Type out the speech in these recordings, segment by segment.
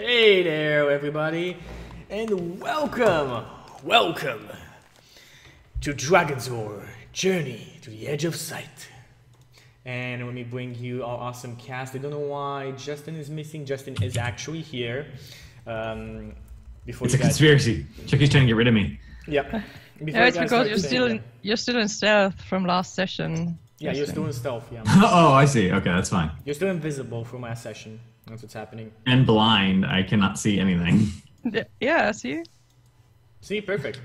Hey there, everybody, and welcome to Dragon's Roar Journey to the Edge of Sight. And let me bring you our awesome cast. I don't know why Justin is missing. Justin is actually here. It's a conspiracy. Chucky's trying to get rid of me. Yep. No, it's because you're still in stealth from last session. Yeah, you're still in stealth. Yeah. Oh, I see. Okay, that's fine. You're still invisible from last session. That's what's happening. And blind. I cannot see anything. Yeah, see? See, perfect.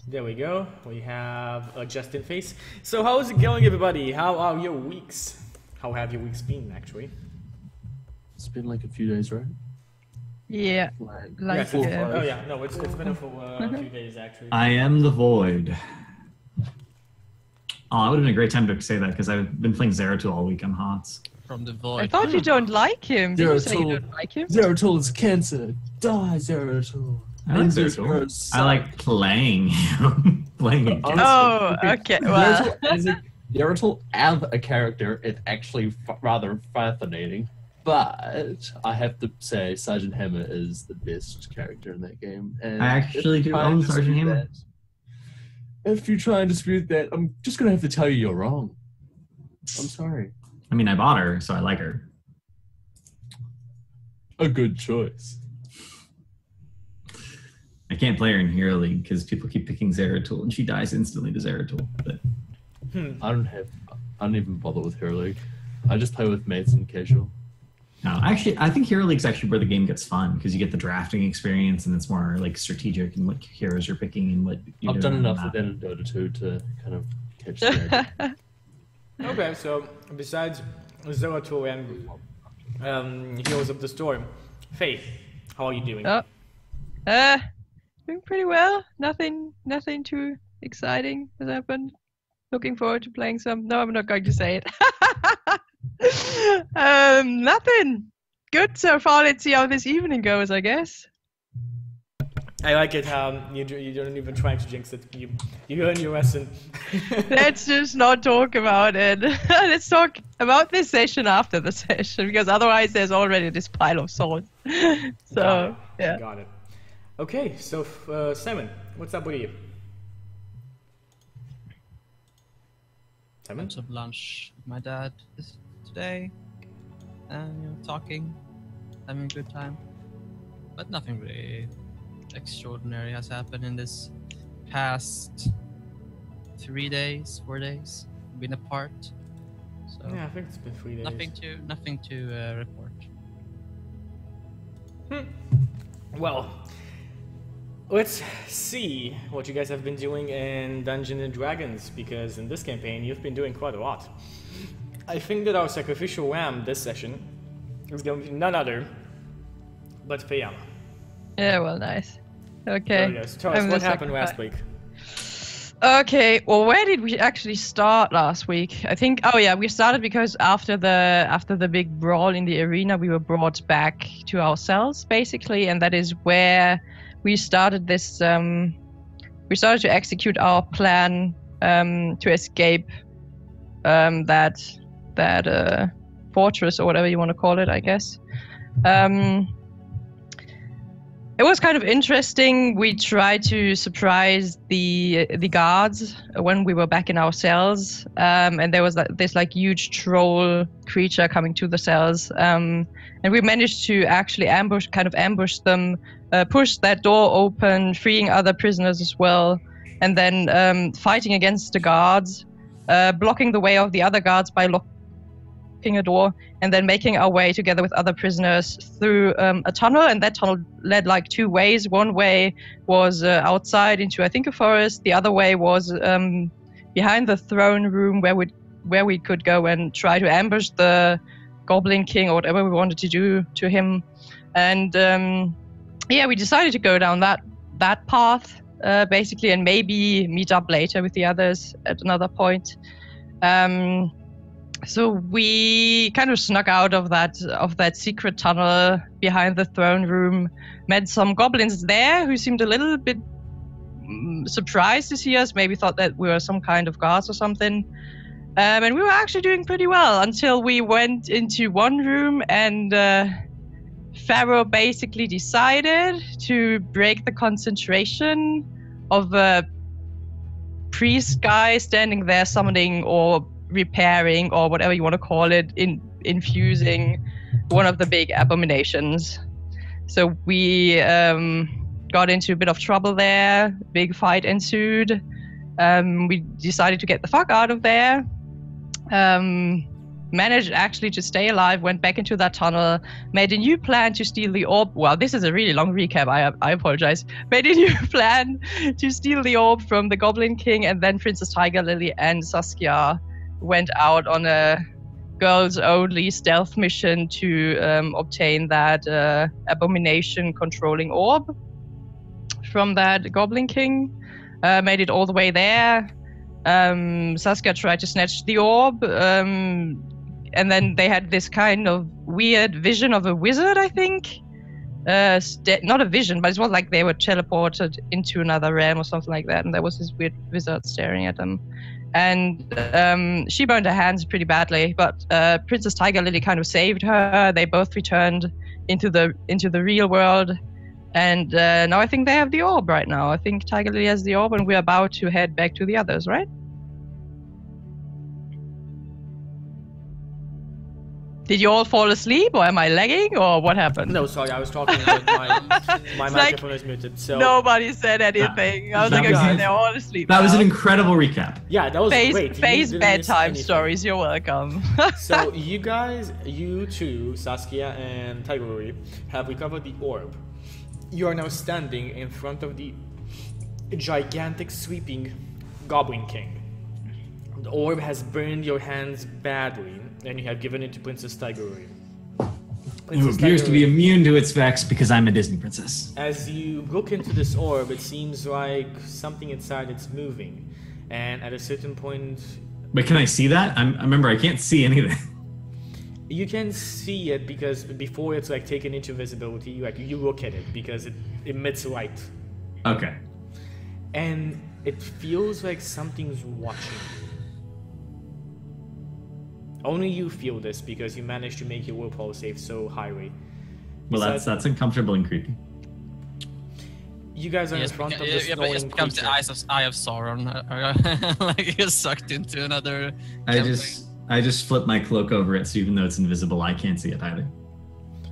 There we go. We have a Justin face. So how's it going, everybody? How are your weeks? How have your weeks been, actually? It's been like a few days, right? Yeah. Yes, oh yeah, no, it's been a few days, actually. I am the void. Oh, it would have been a great time to say that because I've been playing Zeratul all week on HOTS. From the void. I thought you don't like him. Did you say you don't like him? Zeratul is cancer. Die, Zeratul. I like Zeratul. I like playing him. Playing against Oh, okay. Well. Zeratul as a character is actually rather fascinating. But I have to say, Sergeant Hammer is the best character in that game. And I actually do own Sergeant Hammer. If you try and dispute that, I'm just going to have to tell you you're wrong. I'm sorry. I mean, I bought her, so I like her. A good choice. I can't play her in Hero League because people keep picking Zeratul and she dies instantly to Zeratul. But I don't even bother with Hero League. I just play with mates and casual. no, actually, I think Hero League's actually where the game gets fun because you get the drafting experience and it's more like strategic and what heroes you're picking and what you're I've done enough with that in Dota 2 to kind of catch the idea. Okay, so besides Zeratul and Heroes of the Storm, Faith, how are you doing? Doing pretty well. Nothing too exciting has happened. Looking forward to playing some. No, I'm not going to say it. Nothing. Good so far. Let's see how this evening goes, I guess. I like it how you don't even try to jinx it. You learn your lesson. Let's just not talk about it. Let's talk about this session after the session, because otherwise there's already this pile of salt. So, yeah. Got it. Okay, so Simon, what's up with you? Simon? Went to lunch with my dad today, and talking, having a good time, but nothing really extraordinary has happened in this past 4 days. We've been apart, so Yeah, I think it's been 3 days. nothing to report. Well, let's see what you guys have been doing in Dungeons and Dragons, because in this campaign you've been doing quite a lot. I think that our sacrificial lamb this session is going to be none other but Fayama. Yeah, well, nice. Okay. There it is. Tell us what happened last week. Okay, well, where did we actually start last week? I think, oh yeah, we started because after the big brawl in the arena, we were brought back to our cells, basically, and that is where we started this, we started to execute our plan to escape that fortress, or whatever you want to call it, I guess. It was kind of interesting. We tried to surprise the guards when we were back in our cells, and there was this like huge troll creature coming to the cells, and we managed to actually ambush them, push that door open, freeing other prisoners as well, and then fighting against the guards, blocking the way of the other guards by locking a door, and then making our way together with other prisoners through a tunnel, and that tunnel led like two ways. One way was outside into, I think, a forest. The other way was behind the throne room where we could go and try to ambush the Goblin King or whatever we wanted to do to him. And yeah, we decided to go down that path basically, and maybe meet up later with the others at another point. So we kind of snuck out of that secret tunnel behind the throne room, met some goblins there who seemed a little bit surprised to see us, maybe thought that we were some kind of guards or something. And we were actually doing pretty well until we went into one room and Pharaoh basically decided to break the concentration of a priest guy standing there summoning or repairing or whatever you want to call it, infusing one of the big abominations. So we got into a bit of trouble there. Big fight ensued. We decided to get the fuck out of there. Managed actually to stay alive, went back into that tunnel, made a new plan to steal the orb. Well, this is a really long recap, I apologize. Made a new plan to steal the orb from the Goblin King, and then Princess Tiger Lily and Saskia went out on a girls-only stealth mission to obtain that abomination controlling orb from that Goblin King. Made it all the way there. Saskia tried to snatch the orb, and then they had this kind of weird vision of a wizard, I think. Not a vision, but it was like they were teleported into another realm or something like that, and there was this weird wizard staring at them. And she burned her hands pretty badly, but Princess Tiger Lily kind of saved her. They both returned into the real world, and now I think they have the orb right now. I think Tiger Lily has the orb, and we're about to head back to the others, right? Did you all fall asleep, or am I lagging, or what happened? No, sorry, I was talking, but my microphone is muted, so... Nobody said anything. I was like, okay, they're all asleep That now. was an incredible recap. Yeah, that was great. Phase bedtime stories, you're welcome. So you guys, you two, Saskia and Tiger Lily, have recovered the orb. You are now standing in front of the gigantic sweeping Goblin King. The orb has burned your hands badly, and you have given it to Princess Tiger Lily. Who appears to be immune to its effects because I'm a Disney princess. As you look into this orb, it seems like something inside it's moving, and at a certain point... Wait, can I see that? I remember I can't see anything. You can see it because before it's like taken into visibility, you look at it because it emits light. Okay. And it feels like something's watching you. Only you feel this because you managed to make your willpower save so highly. Well, that's uncomfortable and creepy. You guys are in front of this glowing it becomes the eye of Sauron. Like you're sucked into another. I just flip my cloak over it, so even though it's invisible, I can't see it either.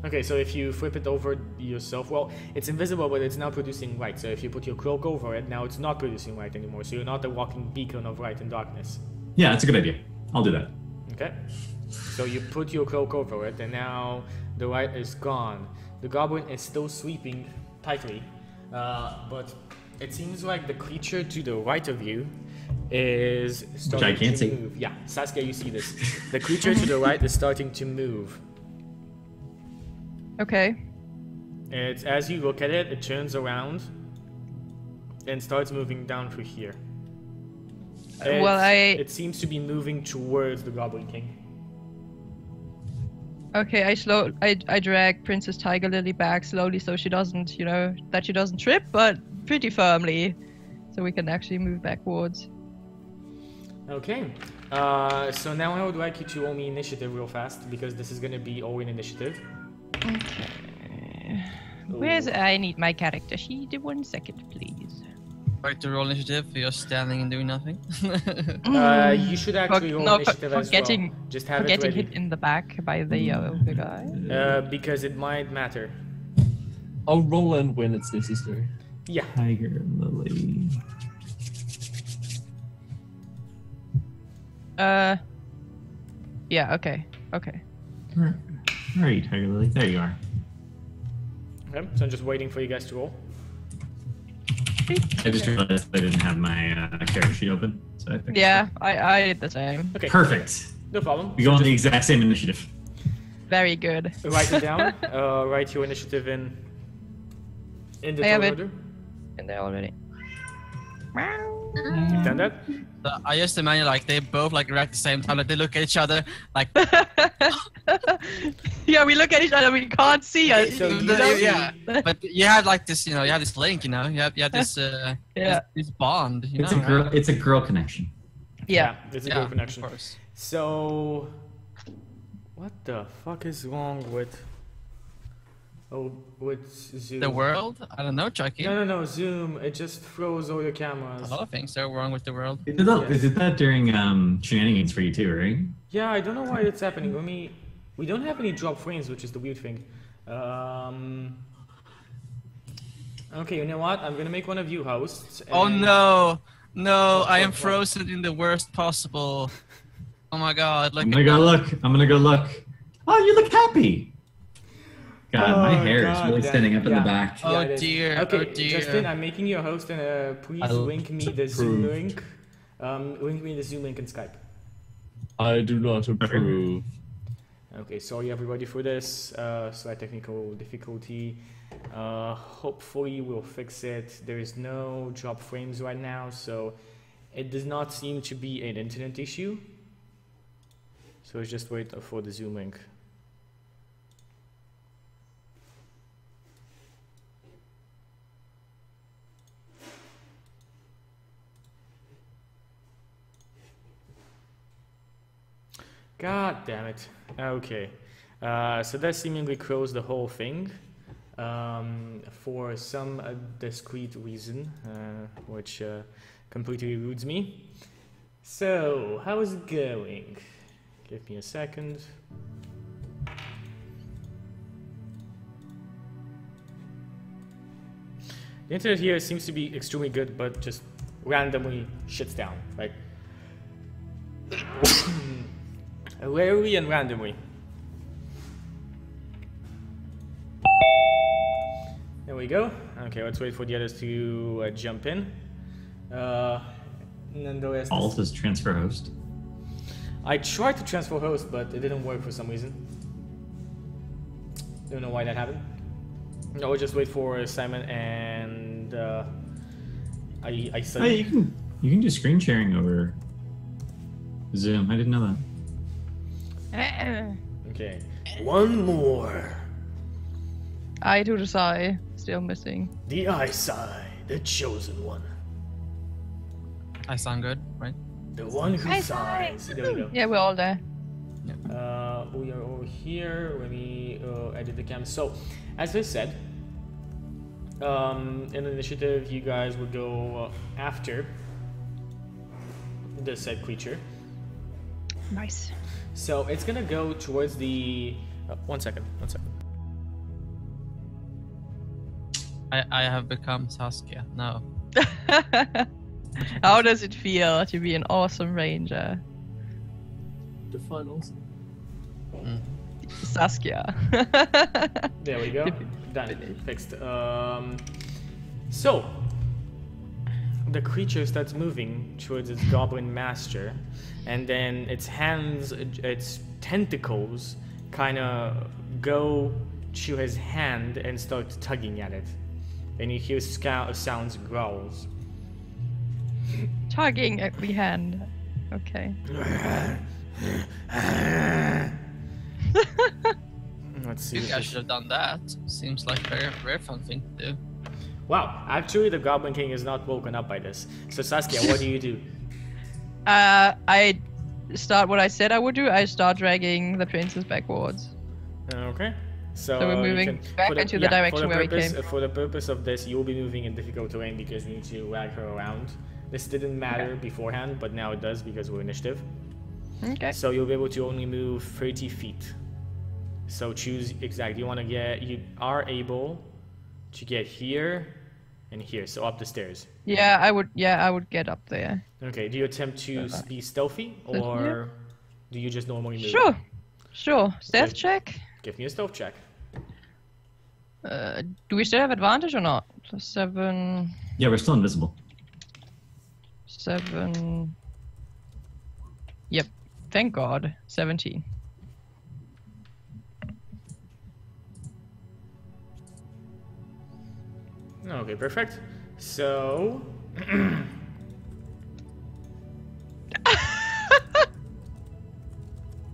Okay, so if you flip it over yourself, well, it's invisible, but it's now producing light. So if you put your cloak over it, now it's not producing light anymore. So you're not a walking beacon of light and darkness. Yeah, that's a good idea. I'll do that. Okay, so you put your cloak over it, and now the light is gone. The goblin is still sweeping tightly, but it seems like the creature to the right of you is starting to move. Yeah, Saskia, you see this. The creature to the right is starting to move. Okay. It's as you look at it, it turns around and starts moving down through here. It seems to be moving towards the Goblin King. Okay, I drag Princess Tiger Lily back slowly so she doesn't, she doesn't trip, but pretty firmly, so we can actually move backwards. Okay, so now I would like you to roll me initiative real fast because this is gonna be all in initiative. Okay. I need my character sheet. 1 second, please. Like to roll initiative, you're standing and doing nothing. You should actually roll initiative as well. Just have it ready. Getting hit in the back by the guy. Because it might matter. I'll roll in when it's necessary. Yeah. Tiger Lily. Yeah. Okay. Where are you, Tiger Lily? There you are. Okay, so I'm just waiting for you guys to roll. I just realized I didn't have my character sheet open, so I picked I did the same. Okay. Perfect. No problem. We go on the exact same initiative. Very good. Write it down. Write your initiative in the turn order. In there already. You've done that? I just imagine like they both like react at the same time. Like they look at each other like. Yeah, we look at each other. We can't see us. So yeah, but you have like this. You have this link. You have this. This bond. It's a girl connection. Yeah, it's a girl connection. Of course. So, what the fuck is wrong with Oh, what's zoom? The world? I don't know, Chucky. No, zoom. It just throws all your A cameras. lot of things are wrong with the world. They did that during shenanigans for you too, right? Yeah, I don't know why it's happening. We don't have any drop frames, which is the weird thing. Okay, you know what? I'm gonna make one of you hosts. Oh and- no! No, I am what? frozen in the worst possible. Oh my god, look I'm at gonna go that. look. I'm gonna go look. Oh, you look happy. God, my Oh, hair is God, really yeah, standing up in yeah. the back. Oh it is. dear, Okay, oh dear. Justin, I'm making you a host, and please I'll link me the Zoom approve. link. Link me the Zoom link in Skype. I do not approve. Okay, sorry everybody for this slight technical difficulty. Hopefully we'll fix it. There is no drop frames right now, so it does not seem to be an internet issue. So let's just wait for the Zoom link. God damn it. Okay. So that seemingly closed the whole thing for some discrete reason, which completely eludes me. So, how is it going? Give me a second. The internet here seems to be extremely good, but just randomly shits down. Like, rarely and randomly. There we go. Okay, let's wait for the others to jump in. Nonetheless, Alt is transfer host. I tried to transfer host, but it didn't work for some reason. Don't know why that happened. No, we'll just wait for Simon and I Hey, studied. you can do screen sharing over Zoom. I didn't know that. Okay, one more. Eye to the side, still missing. The eyesight, the chosen one, I sound good, right? the one who Eyesight. sighs. There we go. Yeah, we're all there. We are over here. Let me edit the cam. So, as I said, in initiative, you guys would go after the said creature. Nice. So it's gonna go towards the. One second. I have become Saskia. No. How does it feel to be an awesome ranger? The finals. Saskia. There we go. Done. Fixed. So the creature starts moving towards its goblin master, and then its hands, its tentacles, kind of go to his hand and start tugging at it, and you hear sounds, growls. Tugging at the hand. Okay. Let's see. You guys should have done that. Seems like a very fun thing to do. Wow, actually the Goblin King is not woken up by this. So Saskia, what do you do? I start what I said I would do. I start dragging the princess backwards. Okay. So So we're you moving can- back for the- into the yeah, direction for the where we purpose, came. For the purpose of this, you'll be moving in difficult terrain because you need to drag her around. This didn't matter beforehand, but now it does because we're initiative. Okay. So you'll be able to only move 30 feet. So choose exactly. You are able to get here and here, so up the stairs. Yeah, I would get up there. Okay, do you attempt to be stealthy or do you just normally move? Sure. Stealth Okay. check. Give me a stealth check. Do we still have advantage or not? 7. Yeah, we're still invisible. 7. Yep. Thank God. 17. Okay, perfect. So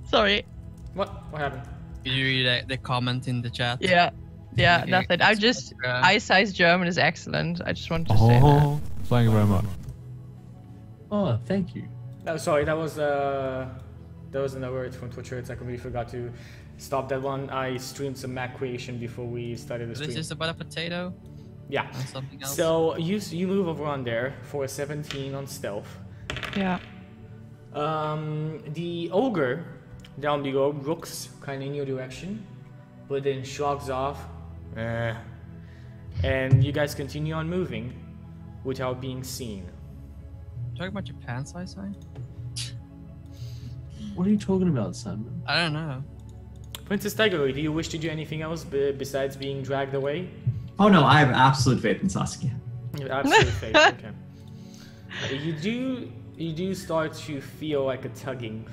Sorry. what happened? Did you read the comment in the chat? Yeah, Yeah, nothing. I just Eye-size German is excellent. I just wanted to say that. Oh, thank you very much. Oh, thank you. No, sorry, that was an alert from Twitch. I completely forgot to stop that one. I streamed some Mac creation before we started the Is stream. this just about a potato Yeah. and something else? So you move over on there for a 17 on stealth. Yeah. The ogre down below looks kind of in your direction, but then shrugs off. And you guys continue on moving without being seen. Talking about your pants size sign? What are you talking about, Simon? I don't know. Princess Tiger, do you wish to do anything else besides being dragged away? Oh no, I have absolute faith in Saskia. You have absolute faith. Okay. You do start to feel like a tugging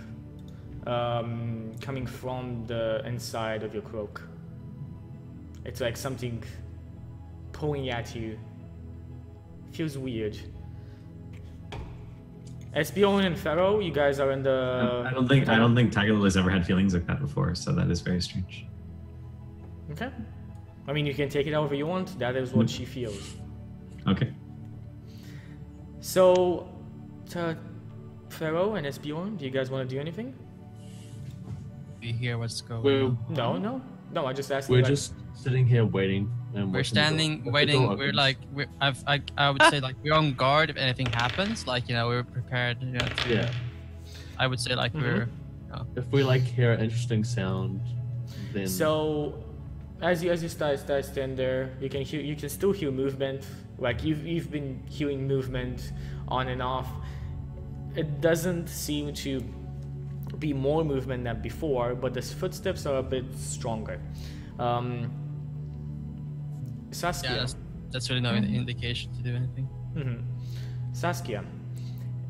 coming from the inside of your cloak. It's like something pulling at you. Feels weird. Esbjorn and Pharaoh, you guys are in the. I don't think Tiger Lily's ever had feelings like that before, so that is very strange. Okay. I mean, you can take it however you want. That is what she feels. Okay. So, Pharaoh and Esbjorn, do you guys want to do anything? We hear what's going We're, on. No. I just asked. we're you, like, just sitting here waiting. And We're watching the door. standing, If the waiting. door We're opens- like, I would say like we're on guard if anything happens. Like we're prepared. Yeah. I would say like we're. If we like hear an interesting sound, then So, as you start stand there, you can still hear movement. Like you've been hearing movement on and off. It doesn't seem to be more movement than before, but the footsteps are a bit stronger. Saskia. Yeah, that's really no indication to do anything. Saskia,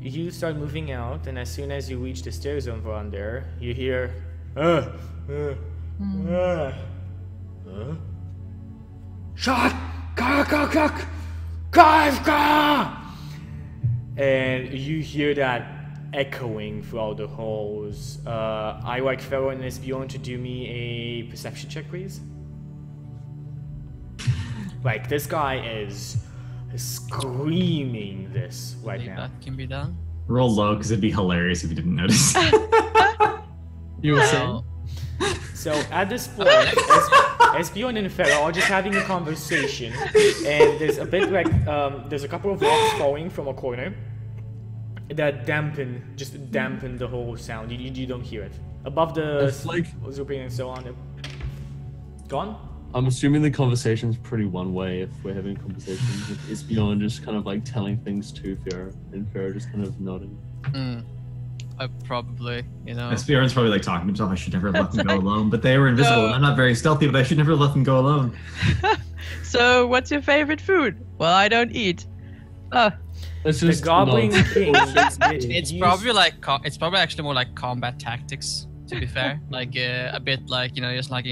you start moving out, and as soon as you reach the stairs over on there, you hear, shot, and you hear that echoing throughout the halls. I like Pharaoh and Esbjorn to do me a perception check, please. Like, this guy is screaming this right Think now. that can be done. Roll low because it'd be hilarious if you didn't notice. you were saying. So at this point, Esbjorn and Pharaoh are just having a conversation, and there's a bit like there's a couple of rocks falling from a corner that dampen the whole sound. You don't hear it above the It's like zooping and so on. Gone. I'm assuming the conversation's pretty one way if we're having a conversation. It's beyond just kind of like telling things to Farah, and Farah just kind of nodding. I probably, Bjorn's probably like talking to himself. I should never have let them go alone, but they were invisible. No. And I'm not very stealthy, but I should never have let them go alone. So, what's your favorite food? Well, I don't eat. It's The just Goblin nod. King. it's probably like it's probably actually more like combat tactics. To be fair, like a bit like just like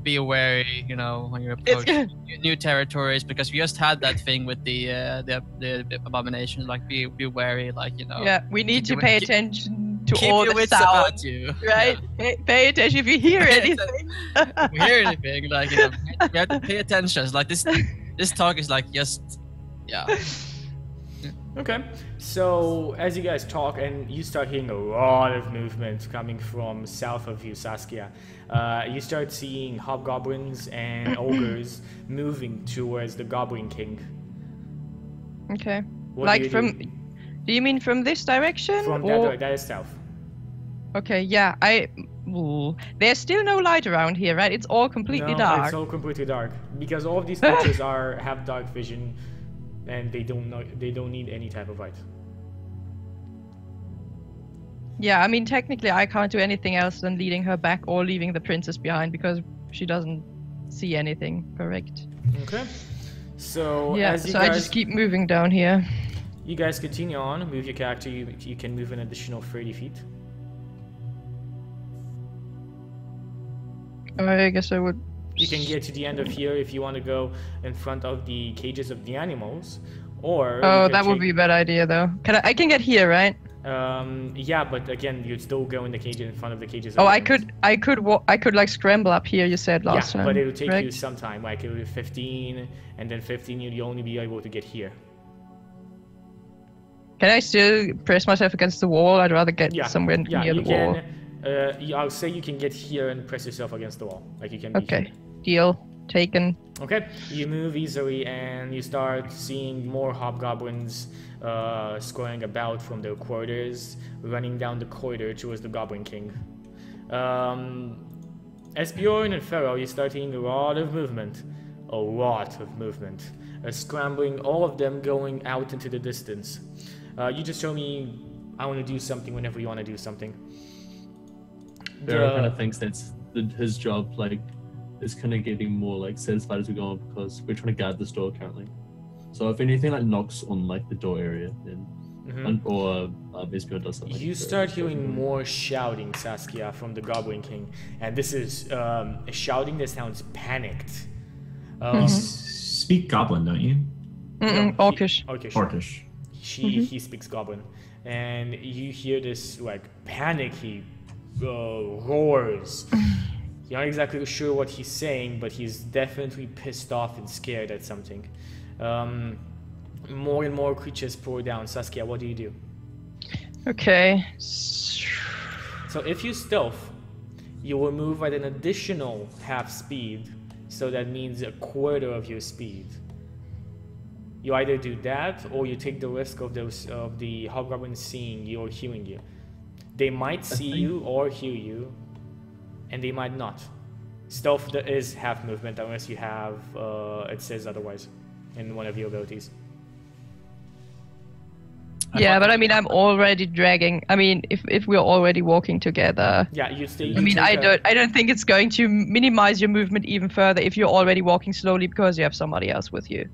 be wary, when you're approaching new territories, because we just had that thing with the abominations. Like be wary, like Yeah, we need to pay attention to keep all your the wits sounds, about you, right? Pay attention if you hear anything. If you hear anything, like you have to pay attention. It's like this talk is like just Okay, so as you guys talk and you start hearing a lot of movement coming from south of you, Saskia, you start seeing hobgoblins and ogres moving towards the Goblin King. Okay. What Like do you from, do? do you mean from this direction? From or... that is south. Okay, yeah, Ooh. There's still no light around here, right? It's all completely No, dark. it's all completely dark because all of these creatures have dark vision, and they don't need any type of light. Yeah, I mean, technically, I can't do anything else than leading her back or leaving the princess behind because she doesn't see anything. Correct. Okay. So Yeah, as you so guys, I just keep moving down here. you guys continue on, move your character. You can move an additional 30 feet. I guess I would. You can get to the end of here if you want to go in front of the cages of the animals, or Oh, you can that would take- be a bad idea, though. I can get here, right? Yeah, but again, you'd still go in the cage in front of the cages. Of Oh, the I animals. could like scramble up here. You said last Yeah, time. but it would take you correct? some time. Like it would be 15, and then 15, you'd only be able to get here. Can I still press myself against the wall? I'd rather get Yeah, somewhere yeah, near the you wall. can. I'll say you can get here and press yourself against the wall. Like you can be Okay. here. Deal. Taken. Okay, you move easily and you start seeing more hobgoblins scurrying about from their quarters, running down the corridor towards the Goblin King. As Bjorn and Pharaoh, you start seeing a lot of movement. A lot of movement. Scrambling, all of them going out into the distance. You just show me I want to do something whenever you want to do something. Pharaoh kind of thinks that's his job, like, is kind of getting more like satisfied as we go on because we're trying to guard this door currently. So if anything like knocks on like the door area, then or Esbjorn does something. You start hearing more shouting, Saskia, from the Goblin King, and this is a shouting that sounds panicked. You speak Goblin, don't you? Orcish. Orcish. He speaks Goblin, and you hear this like panic. He roars. You're not exactly sure what he's saying, but he's definitely pissed off and scared at something. More and more creatures pour down. Saskia, what do you do? Okay. So if you stealth, you will move at an additional half speed, so that means a quarter of your speed. You either do that, or you take the risk of the hobgoblins seeing you or hearing you. They might see you or hear you, and they might not. Stealth is half movement unless you have, it says otherwise, in one of your abilities. Yeah, but I mean, I'm already dragging. I mean, if we're already walking together. Yeah, you stay. I mean, I don't think it's going to minimize your movement even further if you're already walking slowly because you have somebody else with you.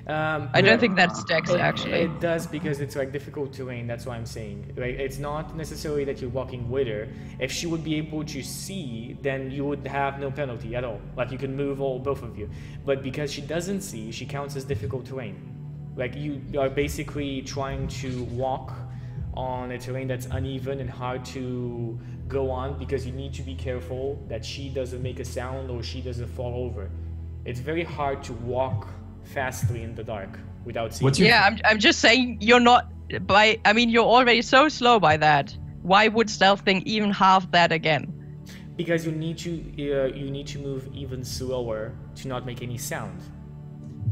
I don't think that stacks actually. It does because it's like difficult terrain. That's what I'm saying. Like it's not necessarily that you're walking with her. If she would be able to see, then you would have no penalty at all. Like you can move both of you. But because she doesn't see, she counts as difficult terrain. Like you are basically trying to walk on a terrain that's uneven and hard to go on because you need to be careful that she doesn't make a sound or she doesn't fall over. It's very hard to walk fastly in the dark without seeing. I'm just saying you're not I mean you're already so slow by that. Why would stealthing even halve that again? Because you need to move even slower to not make any sound.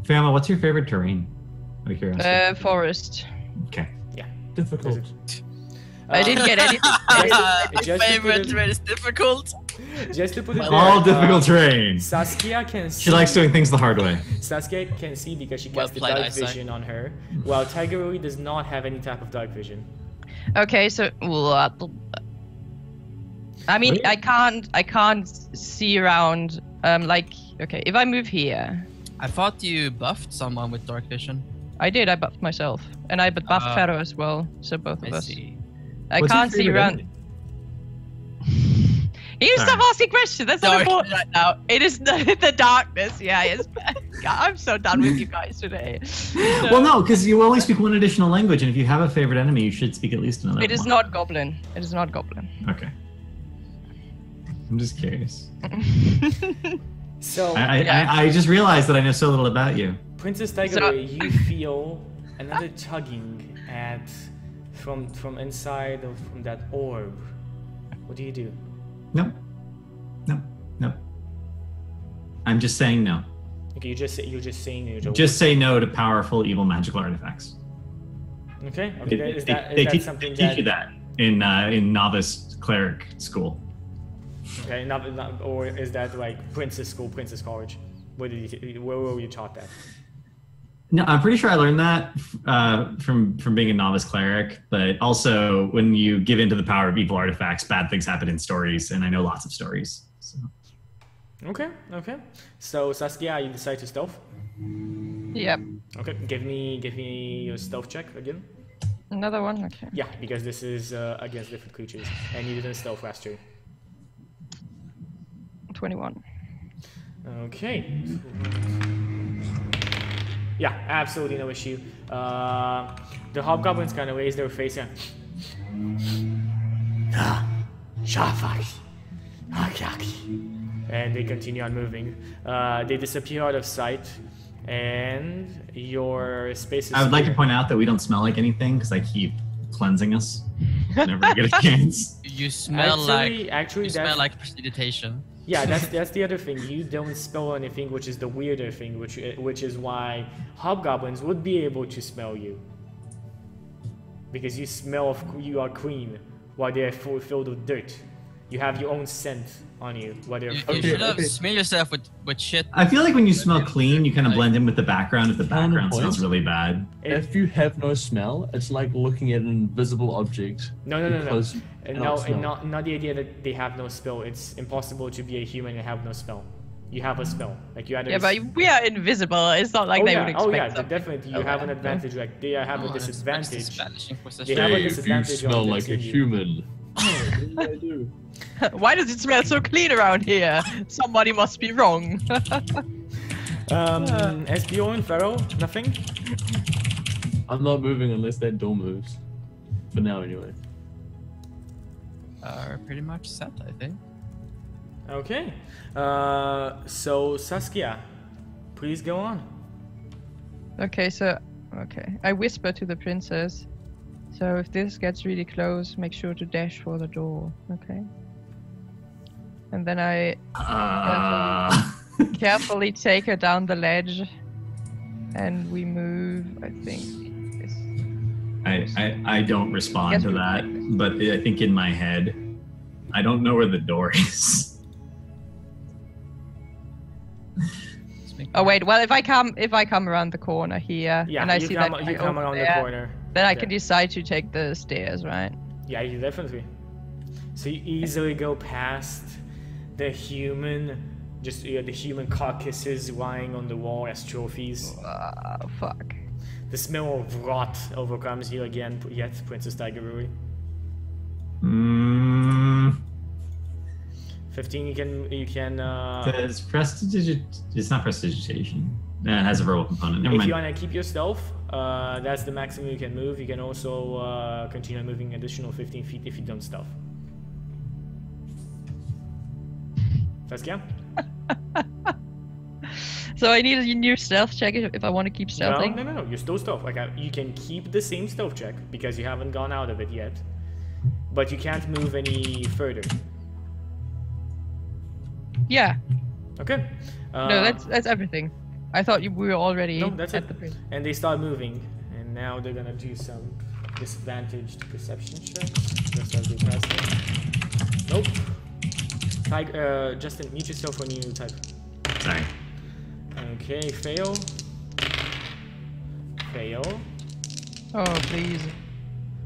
Fama, what's your favorite terrain? Out of curiosity. Forest. Okay. Yeah. Difficult. I didn't get anything. Favorite terrain is difficult. Just to put it there, All difficult terrain. Saskia can see. She likes doing things the hard way. Saskia can see because she Well casts the played, dark eyesight. vision on her, while Tiger Lily does not have any type of dark vision. Okay, so I mean, Really? I can't see around. Like, okay, if I move here, I thought you buffed someone with dark vision. I did. I buffed myself, and I buffed Pharaoh as well. So both of I us. see. I What's your can't see favorite around. enemy? You stop Alright. asking questions. That's not important right now. It is the darkness. Yeah, it's. God, I'm so done with you guys today. Well, no, because you only speak one additional language, and if you have a favorite enemy, you should speak at least another one. It is not Goblin. It is not Goblin. Okay. I'm just curious. So, I just realized that I know so little about you. Princess Tiger So- Lily, you feel another tugging from inside from that orb. What do you do? No. I'm just saying no. Okay, you're just saying you're Just say no to powerful, evil, magical artifacts. okay. They, Is that teach something you that in novice cleric school. Okay, not, or is that like princess school, princess college? Where were you taught that? No, I'm pretty sure I learned that from being a novice cleric. But also, when you give into the power of evil artifacts, bad things happen in stories, and I know lots of stories. So. Okay. So Saskia, you decide to stealth. Yep. Okay, give me your stealth check again. Another one. Okay. Yeah, because this is against different creatures, and you didn't stealth last year. 21. Okay. Yeah, absolutely no issue. The hobgoblins kind of raise their face and they continue on moving. They disappear out of sight, and your space is. I would like to point out that we don't smell like anything because I keep cleansing us whenever we get a chance. You smell Actually, you smell like prestidigitation. Yeah, that's the other thing. You don't smell anything, which is the weirder thing, which is why hobgoblins would be able to smell you, because you are clean, while they are filled with dirt. You have your own scent on you, while they're. You should have smell yourself with shit. I feel like when you smell clean, you kind of blend in with the background. If the background point. smells really bad, If you have no smell, it's like looking at an invisible object. No. because you cannot smell. And not the idea that they have no spell. It's impossible to be a human and have no spell. You have a spell, like you either. Yeah, but we are invisible. It's not like they would expect. Oh yeah, something. definitely. You have an advantage. Like they have a disadvantage. Spanish They Inquisition. have a Hey, if you disadvantage smell on like a seeing you. human. What do I do? Why does it smell so clean around here? Somebody must be wrong. SBO and Pharaoh, nothing. I'm not moving unless that door moves. For now, anyway. Are pretty much set, I think. Okay. So Saskia, please go on. Okay, I whisper to the princess. So if this gets really close, make sure to dash for the door. Okay. And then I carefully take her down the ledge, and we move. I think. I don't respond to that, but I think in my head, I don't know where the door is. Oh wait, well if I come around the corner here, Yeah, and I you see come, that you guy come over around there, the corner. then I can decide to take the stairs, right? Yeah, you definitely. So you easily go past the human, the human carcasses lying on the wall as trophies. Fuck. The smell of rot overcomes you again, yet Princess Tigeruri. 15, you can. It's it's not prestidigitation. It has a verbal component. Never If mind. you wanna keep your stealth, that's the maximum you can move. You can also continue moving additional 15 feet if you don't stealth. Saskia? So I need a new stealth check if I want to keep stealthing. No. You're still stealth. Like you can keep the same stealth check because you haven't gone out of it yet, but you can't move any further. Yeah. Okay. No, that's everything. I thought we were already that's at it. the prison. And they start moving, and now they're gonna do some disadvantaged perception checks just as they pass them. Nope. Justin, mute yourself when you type. Sorry. Okay, fail. Fail. Oh please.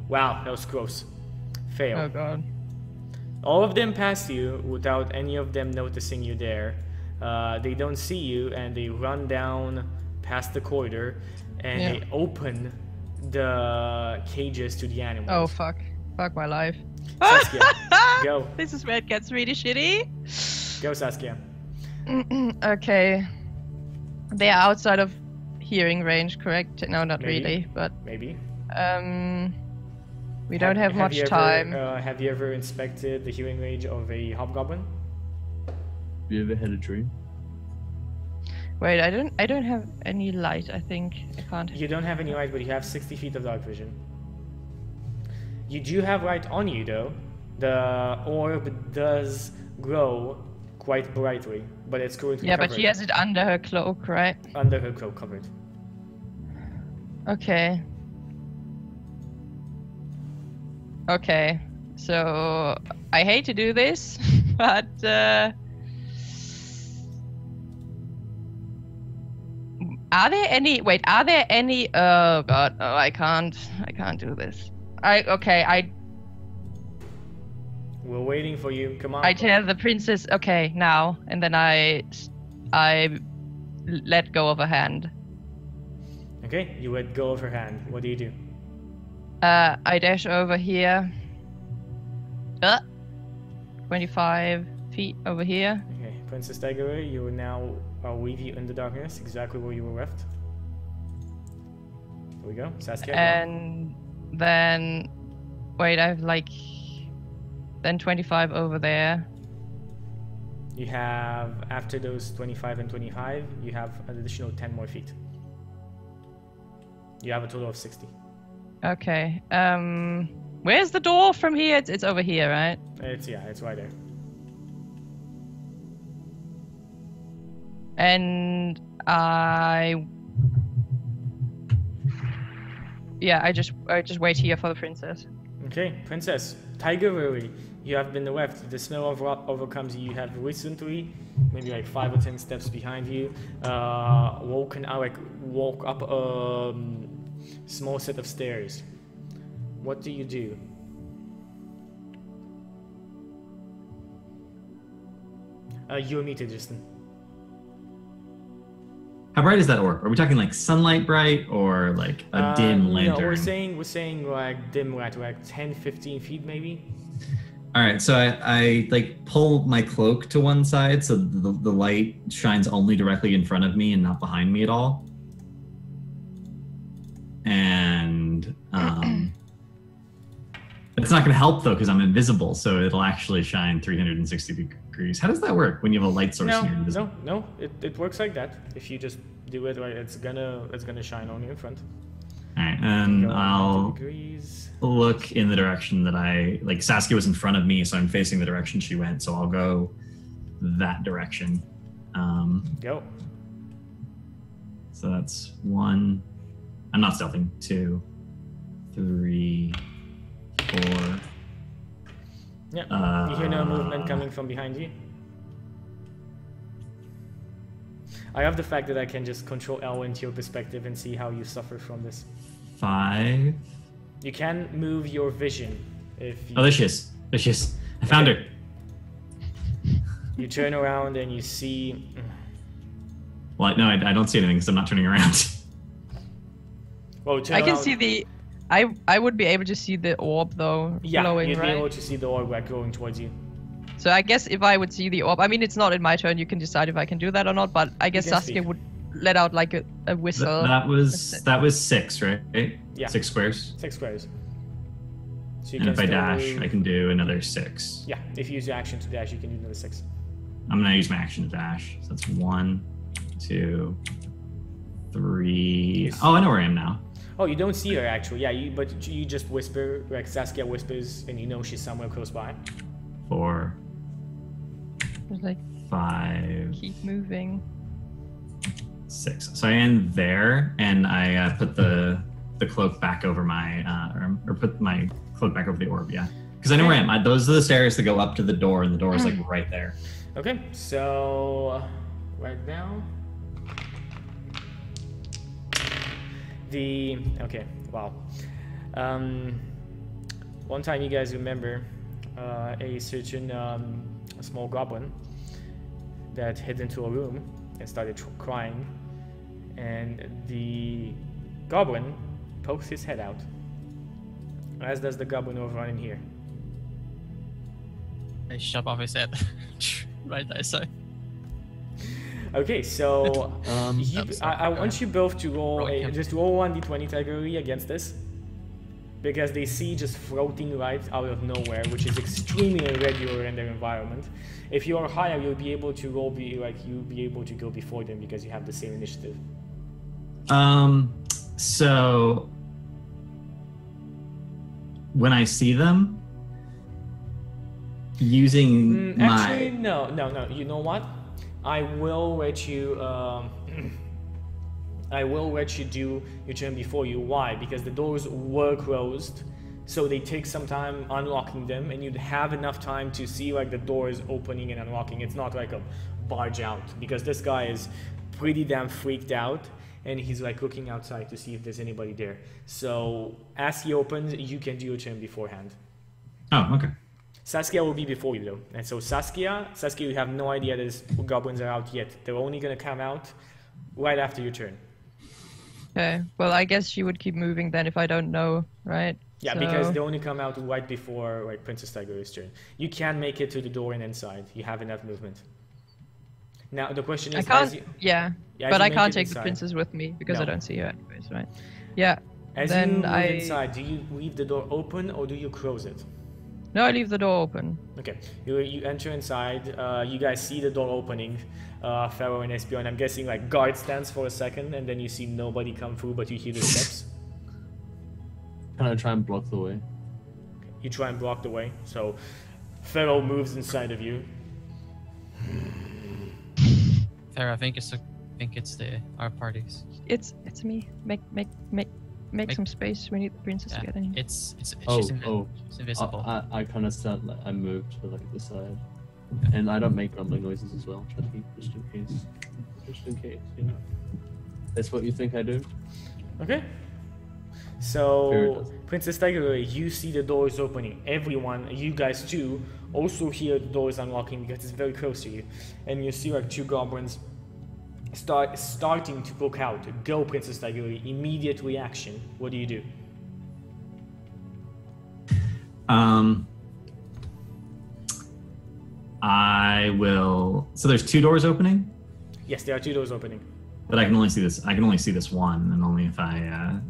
Wow, that was gross. Fail. Oh god. All of them pass you without any of them noticing you there. They don't see you, and they run down past the corridor, and they open the cages to the animals. Oh fuck. Fuck my life. Saskia, go. This is where it gets really shitty. Go, Saskia. Okay. They are outside of hearing range, correct? No, not Maybe. really, but Maybe. we don't have much you ever, time. Have you ever inspected the hearing range of a hobgoblin? Have you ever had a dream? Wait, I don't have any light. I think I can't. You don't have any light, but you have 60 feet of dark vision. You do have light on you, though. The orb does glow quite brightly, but it's currently Yeah, covered. but she has it under her cloak, right? Under her cloak covered. Okay. Okay. So I hate to do this, but are there any? Wait, are there any? Oh god, no, I can't do this. We're waiting for you. Come on. I tell the princess, okay, now, and then I let go of her hand. Okay, you let go of her hand. What do you do? I dash over here. 25 feet over here. Okay, Princess Tiger, you now leave you in the darkness, exactly where you were left. Here we go. Saskia. go on. And then, wait, I have then 25 over there. You have, after those 25 and 25, you have an additional 10 more feet. You have a total of 60. Okay. Where's the door from here? It's over here, right? It's right there. And I just wait here for the princess. Okay, princess. Tiger Lily, you have been left. The smell of rot overcomes you. You have recently, maybe like 5 or 10 steps behind you, walk up a small set of stairs. What do you do? You're muted, Justin. How bright is that orb? Are we talking like sunlight bright or like a dim lantern? No, we're saying like dim light, like 10, 15 feet maybe. All right, so I like pull my cloak to one side so the light shines only directly in front of me and not behind me at all. And it's not going to help though because I'm invisible, so it'll actually shine 360 degrees. How does that work when you have a light source and you're invisible? No, it works like that. If you just do it right, it's gonna shine only in front. All right, and I'll look in the direction that like Saskia was in front of me, so I'm facing the direction she went, so I'll go that direction. Go. So that's 1. I'm not stealthing. 2, 3, 4. Yeah. You hear no movement coming from behind you. I have the fact that I can just control L into your perspective and see how you suffer from this. 5. You can move your vision if you... Oh, there she is. There she is. I found her. You turn around and you see... Well, no, I don't see anything because I'm not turning around. Well, I can see the... I would be able to see the orb though, glowing, you'd right? be able to see the orb going towards you. So I guess if I would see the orb, I mean, it's not in my turn. You can decide if I can do that or not. But I guess Saskia would let out like a whistle. That was 6, right? Yeah. 6 squares. 6 squares. So you And if I dash, move... I can do another 6. Yeah, if you use your action to dash, you can do another 6. I'm gonna use my action to dash. So that's 1, 2, 3. Oh, I know where I am now. Oh, you don't see her actually. Yeah, but you just whisper, like Saskia whispers, and you know she's somewhere close by. 4, Just like 5. keep moving. 6. So I end there, and I put the cloak back over my or put my cloak back over the orb. Yeah, because I know where I am. Those are the stairs that go up to the door, and the door is like right there. Okay, so right now wow. One time you guys remember a certain a small goblin that hid into a room and started crying, and the goblin pokes his head out, as does the goblin over in here. I shove off his head. Right there, so. Okay, so I want you both to roll just roll 1d20 category against this, because they see just floating right out of nowhere, which is extremely irregular in their environment. If you are higher, you'll be able to roll you'll be able to go before them because you have the same initiative. So when I see them, using actually, no. You know what? I will let you. I will let you do your turn before you. Why? Because the doors were closed, so they take some time unlocking them, and you'd have enough time to see like the doors opening and unlocking. It's not like a barge out, because this guy is pretty damn freaked out, and he's like looking outside to see if there's anybody there. So as he opens, you can do your turn beforehand. Oh, okay. Saskia will be before you though, and so Saskia, you have no idea these goblins are out yet. They're only gonna come out right after your turn. Okay. Well, I guess she would keep moving then if I don't know, right? Yeah, so... because they only come out right before like Princess Tiger's turn. You can make it to the door and inside. You have enough movement. Now the question is, but I can't take the princess with me because I don't see her anyways, right? Yeah. As then you move inside, do you leave the door open or do you close it? No, I leave the door open. Okay, you enter inside. You guys see the door opening. Pharaoh and Espion. I'm guessing like guard stands for a second, and then you see nobody come through, but you hear the steps. Kind of try and block the way. You try and block the way. So Pharaoh moves inside of you. Fair, I think it's our parties. It's me. Make some space. We need the princess to get in. She's She's invisible. I kind of start. Like, I move to like the side, and I don't make rumbling noises as well. Try to keep just in case. Just in case, you know. That's what you think I do. Okay. So, Princess Tiger, you see the doors opening. Everyone, you guys too, also hear the doors unlocking because it's very close to you. And you see like 2 goblins starting to poke out. Go, Princess Tiger, immediate reaction. What do you do? I will. So there's 2 doors opening? Yes, there are 2 doors opening. But I can only see this. I can only see this one, and only if I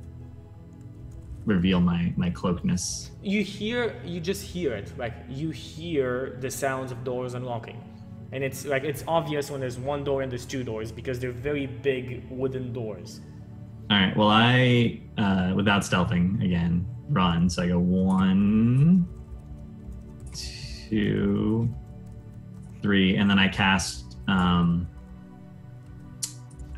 reveal my cloakness. You just hear it. Like you hear the sounds of doors unlocking, and it's like it's obvious when there's 1 door and there's 2 doors because they're very big wooden doors. All right. Well, I without stealthing again run. So I go 1, 2, 3, and then I cast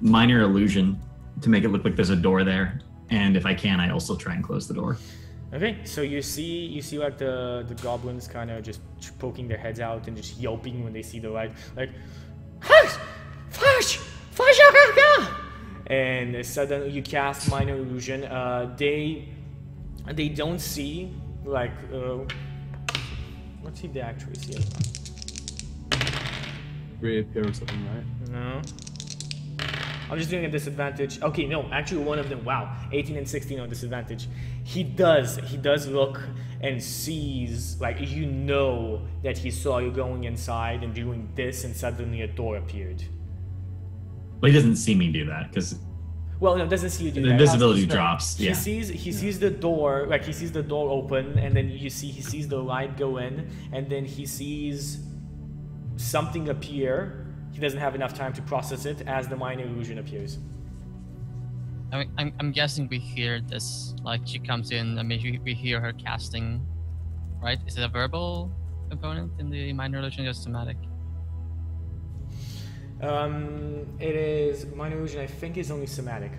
minor illusion to make it look like there's a door there. And if I can, I also try and close the door. Okay, so you see like the goblins kind of just poking their heads out and just yelping when they see the light, like, flash, and suddenly you cast minor illusion. They don't see like let's see if they actually see it. Reappear or something, right? No. I'm just doing a disadvantage. Okay, no, actually one of them, wow, 18 and 16 on disadvantage. He does look and sees, like, you know that he saw you going inside and doing this and suddenly a door appeared. Well, he doesn't see me do that because well, no, doesn't see you do the that. invisibility drops. He sees the door, like he sees the door open, and then he sees the light go in, and then he sees something appear. He doesn't have enough time to process it as the minor illusion appears. I mean, I'm guessing we hear this, like she comes in, I mean, we hear her casting, right? Is it a verbal component in the minor illusion or somatic? It is, minor illusion I think is only somatic.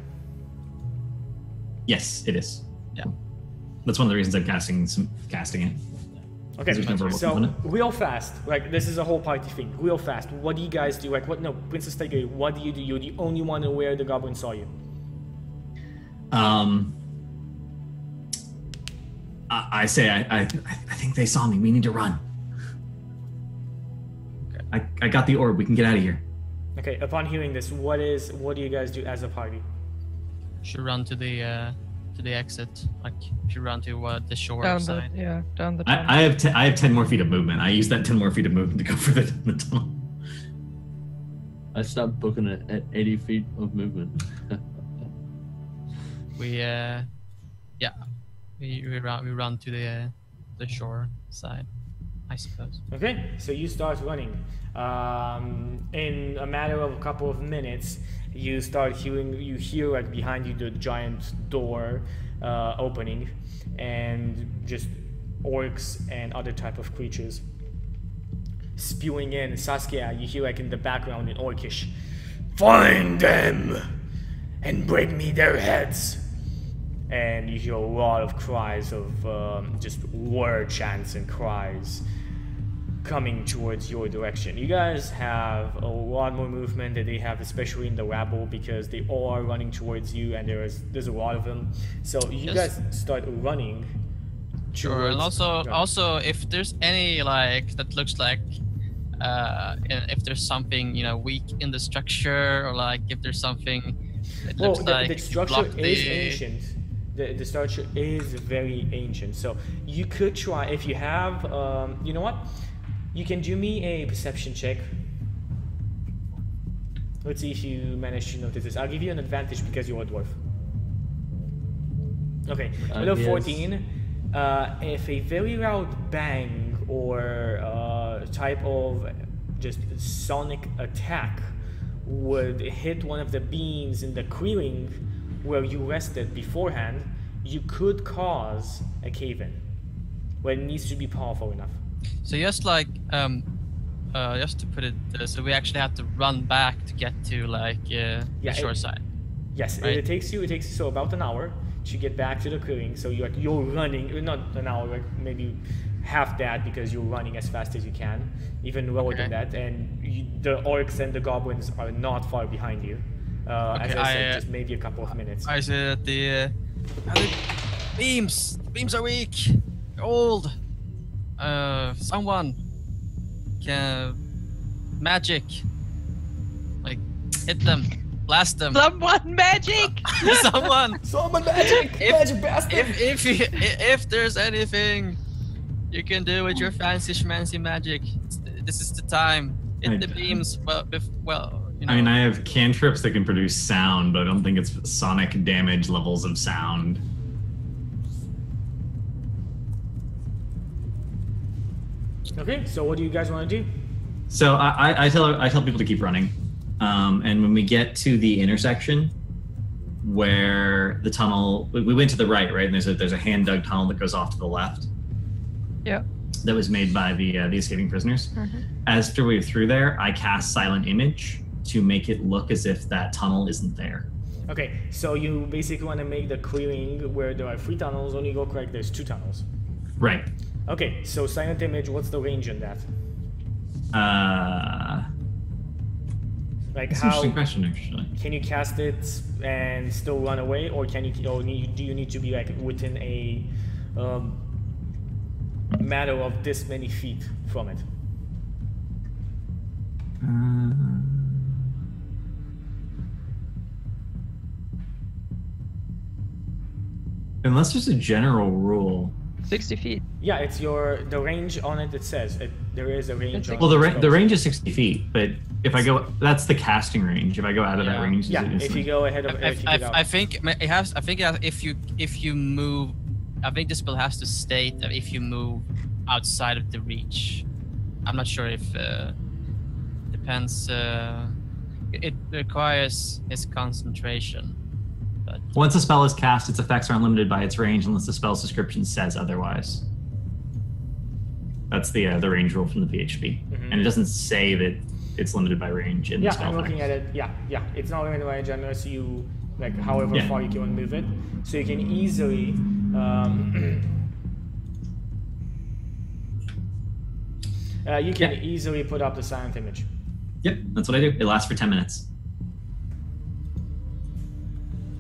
Yes, it is. Yeah. That's one of the reasons I'm casting it. Okay, There's no verbal so component. real fast, like this is a whole party thing, real fast, what do you guys do? Like what, no, Princess Tiger, what do you do? You're the only one where the goblin saw you. I say I think they saw me. We need to run. Okay. I got the orb. We can get out of here. Okay, upon hearing this, what do you guys do as a party? Should run to the exit, like should run to the shore side. Down the tunnel. I have 10 more feet of movement. I use that 10 more feet of movement to go for the tunnel. I start booking it at 80 feet of movement. We run to the shore side, I suppose. Okay, so you start running. In a matter of a couple of minutes, you hear like behind you the giant door opening, and just orcs and other type of creatures spewing in. Saskia, you hear like in the background in Orcish, "Find them and bring me their heads." And you hear a lot of cries of just word chants and cries coming towards your direction. You guys have a lot more movement than they have, especially in the rabble, because they all are running towards you, and there's a lot of them. So you guys start running. Sure, and also if there's any like that looks like if there's something weak in the structure, or like if there's something that looks like the structure is ancient. The structure is very ancient. So you could try, if you have, you know what? You can do me a perception check. Let's see if you manage to notice this. I'll give you an advantage because you're a dwarf. Okay, below 14, if a very loud bang or type of just sonic attack would hit one of the beams in the clearing where you rested beforehand, you could cause a cave-in, but it needs to be powerful enough. So just like just to put it, so we actually have to run back to get to like the shore side. Yes, right? it takes you so about an hour to get back to the clearing. So you're running, not an hour, like maybe half that, because you're running as fast as you can, even lower than that. And the orcs and the goblins are not far behind you. As I said, just maybe a couple of minutes. I said that the beams are weak, they're old. Someone can magic, like hit them, blast them. Someone magic! Someone magic! Magic bastard! If there's anything you can do with your fancy schmancy magic, this is the time. Hit the beams. Well, you know. I mean, I have cantrips that can produce sound, but I don't think it's sonic damage levels of sound. Okay, so what do you guys want to do? So I tell people to keep running, and when we get to the intersection where the tunnel, we went to the right, and there's a hand dug tunnel that goes off to the left. Yeah. That was made by the escaping prisoners. Mm-hmm. After we were through there, I cast Silent Image to make it look as if that tunnel isn't there. Okay, so you basically want to make the clearing where there are 3 tunnels. When you go correct, there's 2 tunnels. Right. Okay, so Silent Image, what's the range on that? Like that's how? An interesting question, actually. Can you cast it and still run away, or do you need to be like within a matter of this many feet from it? Unless there's a general rule. 60 feet. Yeah, it's the range on it. It says there is a range. Well, the range is 60 feet, but if I go, that's the casting range. If I go out of that range, if you go ahead of, I think it has. I think if you move, I think the spell has to state that if you move outside of the reach. I'm not sure if depends. It requires his concentration. But once a spell is cast, its effects aren't limited by its range unless the spell's description says otherwise. That's the range rule from the PHP, and it doesn't say that it's limited by range in the spell. I'm looking at it. Yeah, it's not limited by a genre, so you like however far you can move it, so you can easily. You can easily put up the silent image. Yep, that's what I do. It lasts for 10 minutes.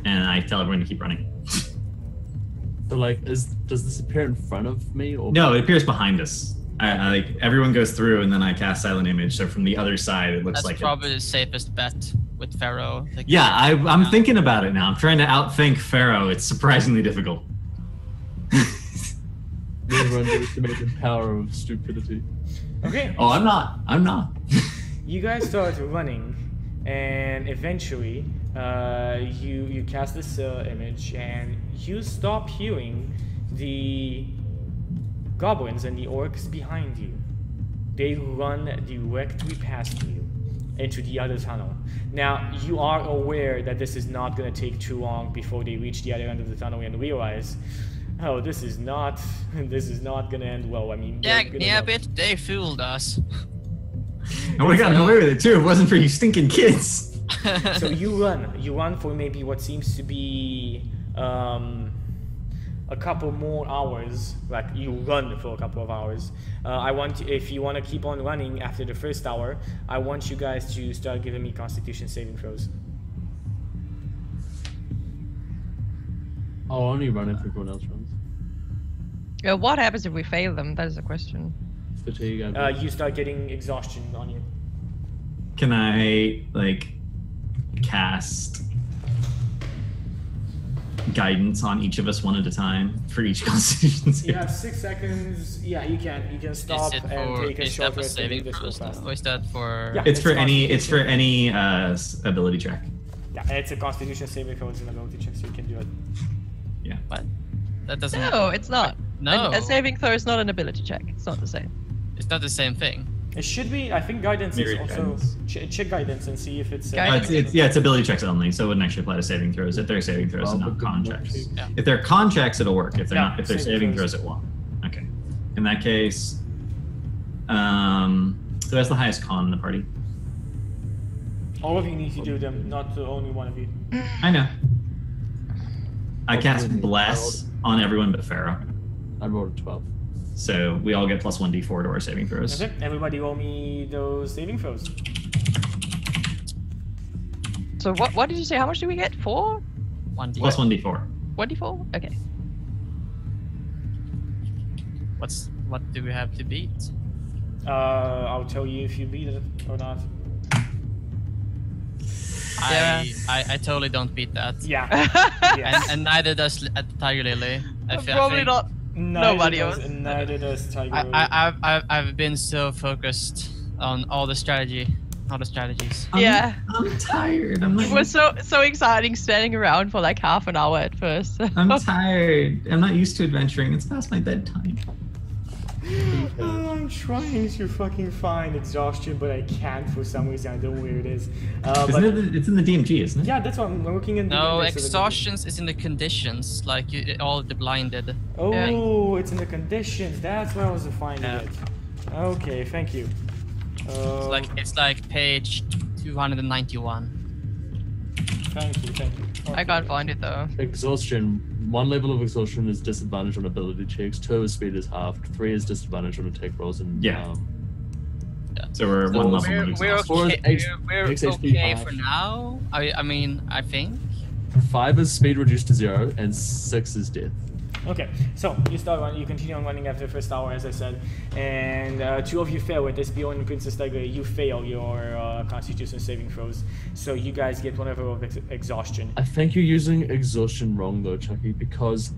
And I tell everyone to keep running. So like, does this appear in front of me? Or no, it appears behind us. I like everyone goes through and then I cast silent image. So from the other side, it looks like that's probably the safest bet with Pharaoh. Like, I'm thinking about it now. I'm trying to outthink Pharaoh. It's surprisingly difficult. Never underestimate the power of stupidity. Okay. Oh, I'm not. You guys start running, and eventually, you cast this image, and you stop hearing the goblins and the orcs behind you. They run directly past you into the other tunnel. Now, you are aware that this is not going to take too long before they reach the other end of the tunnel and realize, oh, this is not going to end well. I mean, but they fooled us. And we got away with it too. It wasn't for you stinking kids. So you run for maybe what seems to be a couple more hours. Like you run for a couple of hours. If you want to keep on running after the first hour, I want you guys to start giving me Constitution saving throws. I'll only run if everyone else runs. What happens if we fail them? That is a question. Fatigue. You start getting exhaustion on you. Can I cast guidance on each of us one at a time for each Constitution save? You have 6 seconds. Yeah, you can stop and take a short rest. Saving throws, or is that for? Yeah, it's for any ability check. Yeah, it's a Constitution saving throw. It's an ability check, so you can do it. Yeah. But that doesn't. No, it's not. No. A saving throw is not an ability check. It's not the same. It's not the same thing. It should be. I think guidance is Myriad also guidance. check guidance and see if it's. Guidance. It's ability checks only, so it wouldn't actually apply to saving throws. If they're saving throws and not con checks. Yeah. If they're con checks, it'll work. If they're Yeah, not, if they're saving saving throws. throws, it won't. Okay. In that case, who has the highest con in the party? All of you need to do them, not only one of you. I know. I Okay. cast bless on everyone but Pharaoh, I rolled a 12. so we all get plus 1d4 to our saving throws. Okay, everybody roll me those saving throws. So what did you say? How much do we get? 4? 1d. Plus 1d4. 24? Okay. What do we have to beat? I'll tell you if you beat it or not. Yeah. I totally don't beat that. Yeah. And, Yes. and neither does Tiger Lily. Probably think not. Nobody else. Neither does Tiger. Lily. I've been so focused on all the strategies. Yeah. I'm tired. I'm It like, was so exciting standing around for like half an hour at first. I'm tired. I'm not used to adventuring. It's past my bedtime. Oh, I'm trying to fucking find exhaustion, but I can't for some reason. I don't know where it is. Isn't it? It's in the DMG, isn't it? Yeah, that's what I'm looking in. No, the index of it. exhaustions is in the conditions, like all the blinded. Oh, it's in the conditions. That's where I was finding Yeah. it. Okay, thank you. It's like page 291. Thank you. I can't find it though. Exhaustion. 1 level of exhaustion is disadvantage on ability checks. 2 is speed is halved. 3 is disadvantage on attack rolls. And Yeah. So we're So one level We're, of we're exhaustion. Four is okay, H- we're makes HP okay half. for now. I mean, I think. 5 is speed reduced to 0, and 6 is death. Okay, so you start running. You continue on running after the first hour, as I said, and 2 of you fail it. As Bjorn and Princess Tiger, you fail your Constitution saving throws, so you guys get 1 level of exhaustion. I think you're using exhaustion wrong though, Chucky, because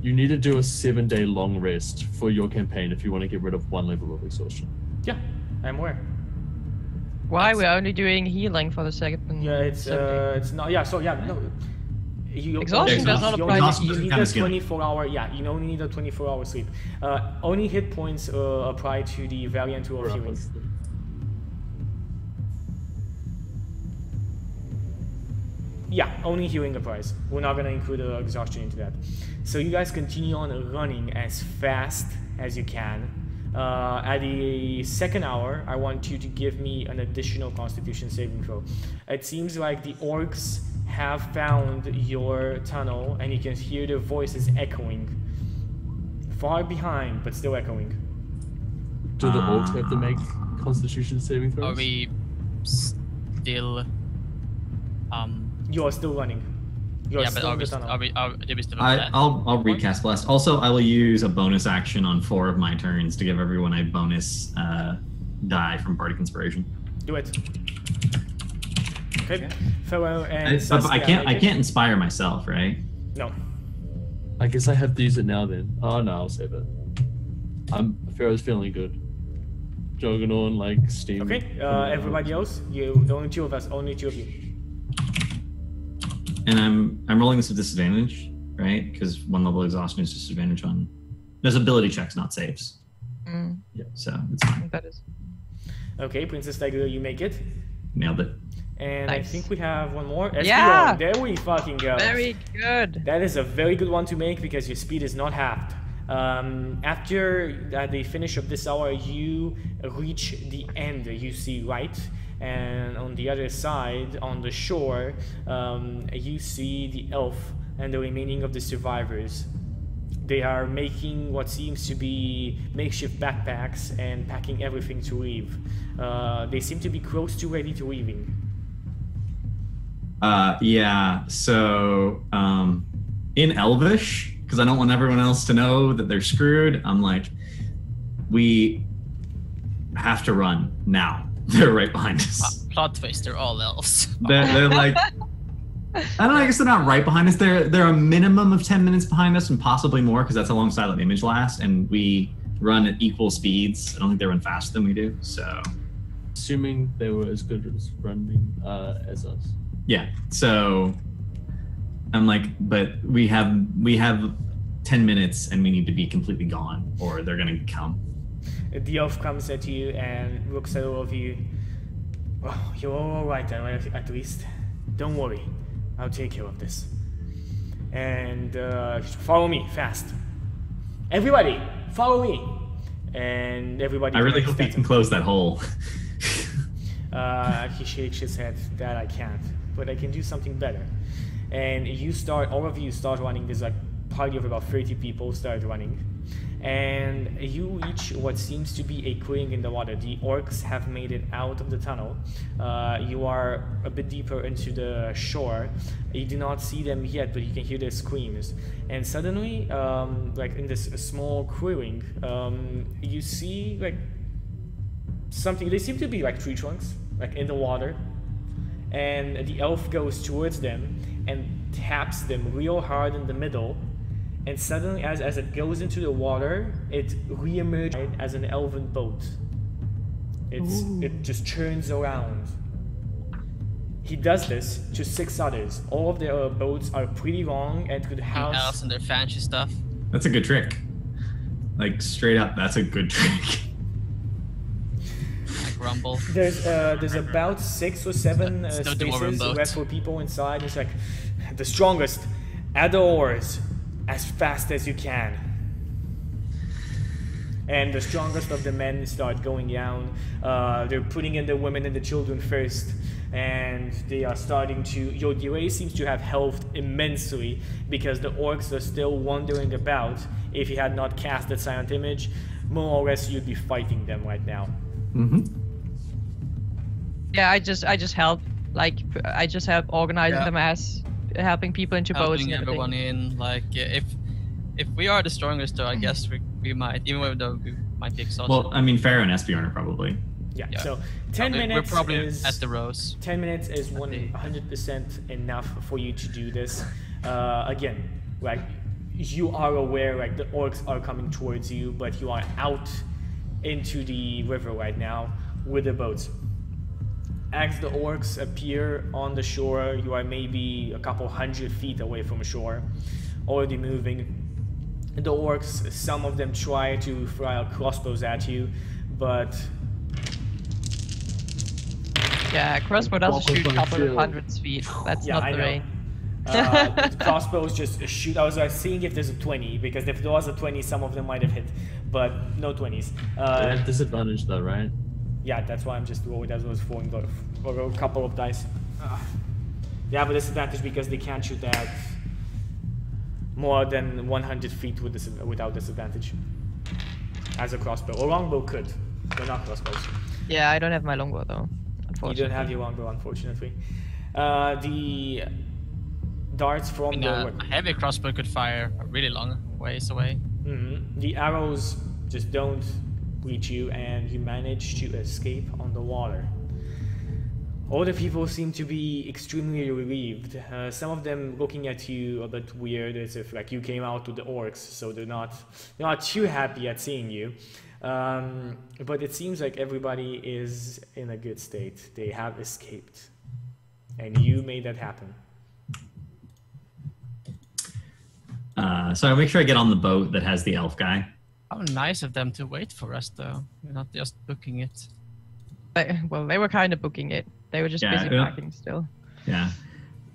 you need to do a 7-day long rest for your campaign if you want to get rid of 1 level of exhaustion. Yeah, I'm aware. Why we're only doing healing for the second? Yeah, it's not. Yeah, so yeah, no. You, Exhaustion does not apply to You you. need Kind a of skill. 24-hour. Yeah, you only need a 24-hour sleep. Only hit points apply to the Valiant Tool of Healing. Yeah, only healing applies. We're not gonna include exhaustion into that. So you guys continue on running as fast as you can. At the second hour, I want you to give me an additional Constitution saving throw. It seems like the orcs have found your tunnel, and you can hear their voices echoing. Far behind, but still echoing. Do the orcs have to make Constitution saving throws? Are we still? You are still running. You are Yeah, but still are in we? the tunnel. Are we still? I'll recast bless. Also, I will use a bonus action on 4 of my turns to give everyone a bonus die from party conspiration. Do it. Okay. Pharaoh and I Saskia, can't. I make it. can't inspire myself, right? No. I guess I have to use it now then. Oh no, I'll save it. Pharaoh's feeling good. Jogging on like steam. Okay. Everybody else, the only 2 of us, only 2 of you. And I'm rolling this with disadvantage, right? Because 1 level exhaustion is disadvantage on. There's ability checks, not saves. Yeah, so it's fine. That is. Okay, Princess Tiger, you make it. Nailed it. And I Nice. think we have one more. Yeah! Espeon, there we fucking go. Very good. That is a very good one to make because your speed is not halved. After the finish of this hour, you reach the end. You see light, and on the other side, on the shore, you see the elf and the remaining of the survivors. They are making what seems to be makeshift backpacks and packing everything to leave. They seem to be close to ready to leaving. Yeah. So in Elvish, because I don't want everyone else to know that they're screwed, I'm like, we have to run now. They're right behind us. Plot twist, they're all elves. They're like, I don't know. I guess they're not right behind us. They're a minimum of 10 minutes behind us, and possibly more, because that's how long Silent Image lasts. And we run at equal speeds. I don't think they run faster than we do. So, Assuming they were as good as running as us. yeah. So I'm like, but we have 10 minutes, and we need to be completely gone, or they're gonna come. The elf comes at you and looks at all of you. Oh, you're all right at least. Don't worry, I'll take care of this. And follow me, fast. Everybody, follow me. And everybody. I really hope you can close that hole. He shakes his head. That I can't, but I can do something better. And all of you start running. There's like a party of about 30 people start running. And you reach what seems to be a clearing in the water. The orcs have made it out of the tunnel. You are a bit deeper into the shore. You do not see them yet, but you can hear their screams. And suddenly, like in this small clearing, you see like something. They seem to be like tree trunks, like in the water. And the elf goes towards them and taps them real hard in the middle. And suddenly, as it goes into the water, it re-emerges as an elven boat. It just turns around. He does this to 6 others. All of their boats are pretty long and could house... else and their fancy stuff. That's a good trick. Like, straight up, that's a good trick. Like Rumble. There's about 6 or 7 spaces left for people inside. It's like, the strongest, add the oars. As fast as you can. And the strongest of the men start going down. They're putting in the women and the children first. And they are starting to... Your delay seems to have helped immensely because the orcs are still wandering about. If you had not cast that silent image, more or less you'd be fighting them right now. Mm-hmm. Yeah, I just help. Like, I just help organizing them as... helping people into boats and everyone in, like, if we are the strongest, though, I guess we might, even though we might be exhausted. Well, I mean, Pharaoh and Esbjorn are probably. Yeah. So 10 minutes. We're probably is, at the rows. 10 minutes is 100% enough for you to do this. Again, like you are aware, like the orcs are coming towards you, but you are out into the river right now with the boats. As the orcs appear on the shore, you are maybe a couple 100 feet away from shore, already moving. The orcs, some of them try to fire crossbows at you, but... Yeah, crossbow doesn't shoot a couple of 100 feet. That's not the range. The crossbows just shoot. I was seeing if there's a 20, because if there was a 20, some of them might have hit, but no 20s. They have disadvantage though, right? Yeah, that's why I'm just rolling as was falling for a couple of dice. They have a disadvantage because they can't shoot at more than 100 feet without disadvantage. As a crossbow. Or longbow could, but not crossbows. Yeah, I don't have my longbow though, unfortunately. You don't have your longbow, unfortunately. The darts from a heavy crossbow could fire a really long ways away. The arrows just don't reach you, and you manage to escape on the water. All the people seem to be extremely relieved. Some of them looking at you a bit weird, as if like you came out to the orcs, so they're not too happy at seeing you. But it seems like everybody is in a good state. They have escaped, and you made that happen. So I make sure I get on the boat that has the elf guy. How nice of them to wait for us, though. You're not just booking it. Well, they were kind of booking it. They were just busy packing still. Yeah.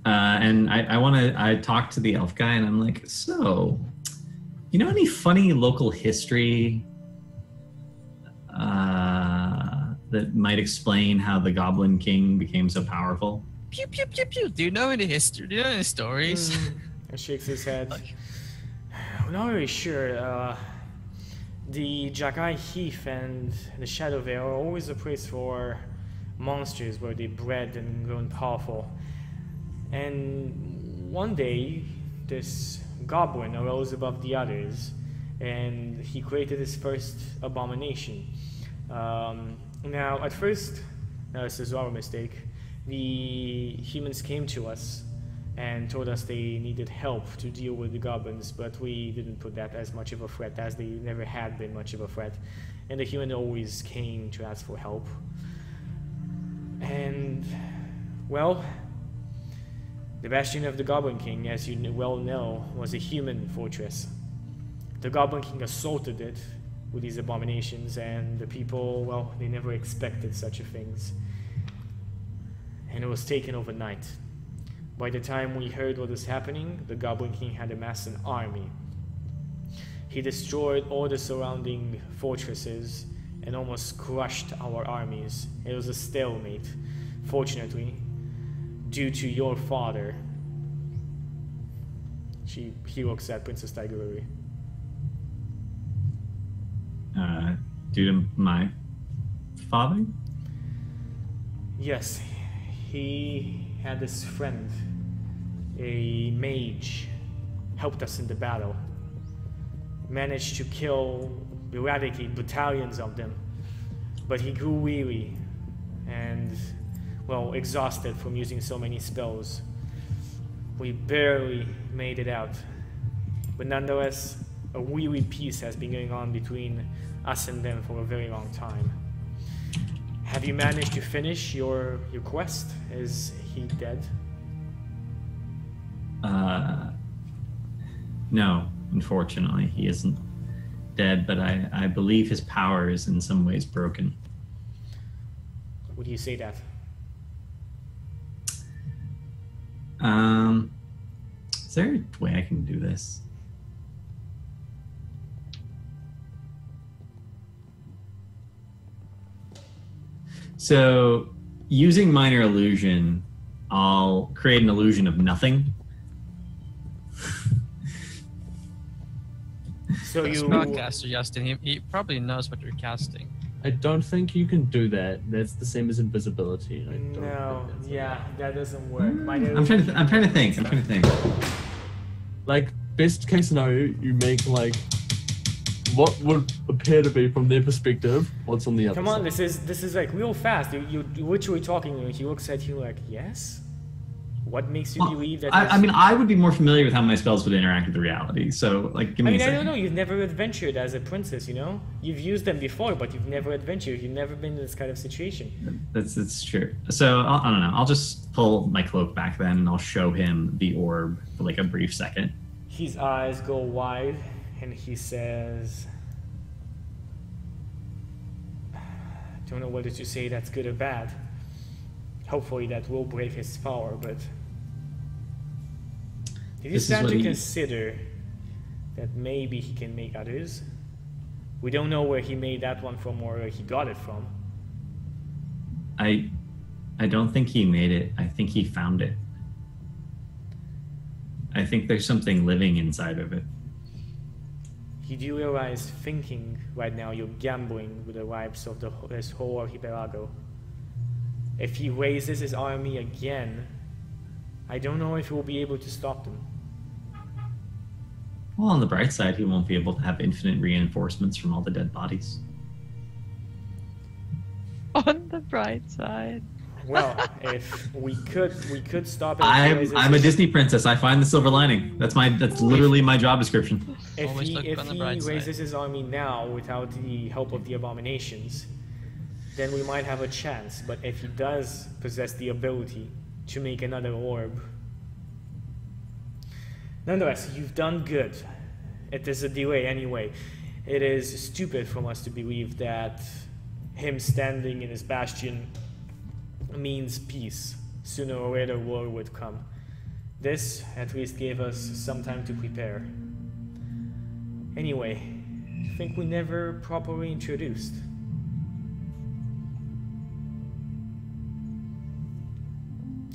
And I talk to the elf guy, and I'm like, so, you know any funny local history that might explain how the Goblin King became so powerful? Pew, pew, pew, pew. Do you know any history? Do you know any stories? He shakes his head. I'm not really sure. The Jagai Heath and the Shadow Vale are always a place for monsters where they bred and grown powerful. And one day, this goblin arose above the others, and he created his first abomination. Now, at first, this is our mistake, the humans came to us and told us they needed help to deal with the goblins, but we didn't put that as much of a threat, as they never had been much of a threat. And the human always came to ask for help. And, well, the Bastion of the Goblin King, as you well know, was a human fortress. The Goblin King assaulted it, with these abominations, and the people, well, they never expected such a things. And it was taken overnight. By the time we heard what was happening, the Goblin King had amassed an army. He destroyed all the surrounding fortresses and almost crushed our armies. It was a stalemate. Fortunately, due to your father. He looks at Princess Tigerlily. Due to my father? Yes, he had this friend, a mage, helped us in the battle. Managed to eradicate battalions of them, but he grew weary and, well, exhausted from using so many spells. We barely made it out, but nonetheless, a weary peace has been going on between us and them for a very long time. Have you managed to finish your quest? Is he dead? No, unfortunately, he isn't dead, but I believe his power is in some ways broken. Would you say that? Is there a way I can do this? So, using minor illusion, I'll create an illusion of nothing. So you... Spellcaster, Justin, he probably knows what you're casting. I don't think you can do that. That's the same as invisibility. No, yeah, that doesn't work. I'm trying to think. Like, best case scenario, you make like what would appear to be from their perspective what's on the other Come on, side. this is like real fast. You're literally talking and he looks at you like, yes? What makes you believe that... I mean, I would be more familiar with how my spells would interact with the reality, so, like, give me a second. I don't know, you've never adventured as a princess, you know? You've used them before, but you've never adventured. You've never been in this kind of situation. That's true. So, I don't know, I'll just pull my cloak back then, and I'll show him the orb for, like, a brief second. His eyes go wide, and he says... Don't know whether to say that's good or bad. Hopefully that will break his power, but... Did you start to consider that maybe he can make others? We don't know where he made that one from or where he got it from. I don't think he made it. I think he found it. I think there's something living inside of it. You do realize, thinking right now, you're gambling with the lives of this whole archipelago. If he raises his army again, I don't know if we'll be able to stop them. Well, on the bright side, he won't be able to have infinite reinforcements from all the dead bodies. On the bright side. Well, if we could stop it. I'm a Disney princess. I find the silver lining. That's literally my job description. If Always he look on the bright raises side. his army now without the help of the abominations, then we might have a chance. But if he does possess the ability to make another orb, nonetheless, you've done good. It is a delay anyway. It is stupid from us to believe that him standing in his bastion means peace. Sooner or later, war would come. This at least gave us some time to prepare. Anyway, I think we never properly introduced.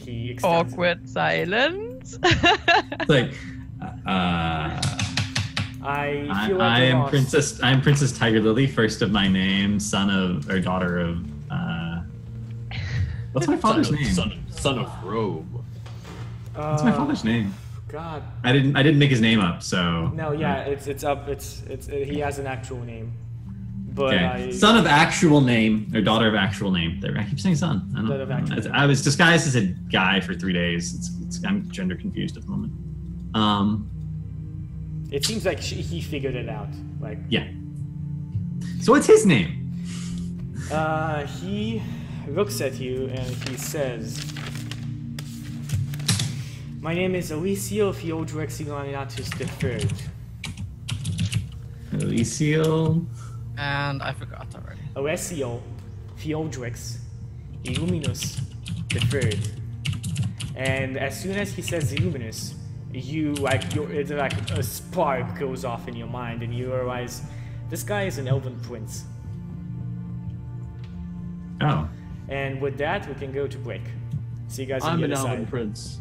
He extends Awkward silence. It's like, I feel like I we're am lost. I'm Princess Tiger Lily, first of my name, son of or daughter of. What's my father's name? Son of Robe. What's my father's name? God. I didn't make his name up, so. No, yeah, it's up. He has an actual name, but Okay. Son of actual name or daughter of actual name. There, I keep saying son. I Daughter of don't know. actual I was disguised as a guy for 3 days. I'm gender confused at the moment. It seems like he figured it out. Like, Yeah. So what's his name? he looks at you and he says, "My name is Alicio Theodorexiloniatus III. Alicio. And I forgot already. Alessio, Theodrix, Illuminus the third. And as soon as he says Illuminus, it's like a spark goes off in your mind and you realize this guy is an elven prince. Oh. And with that, we can go to break. See you guys on I'm the an other Alvin side. Prince.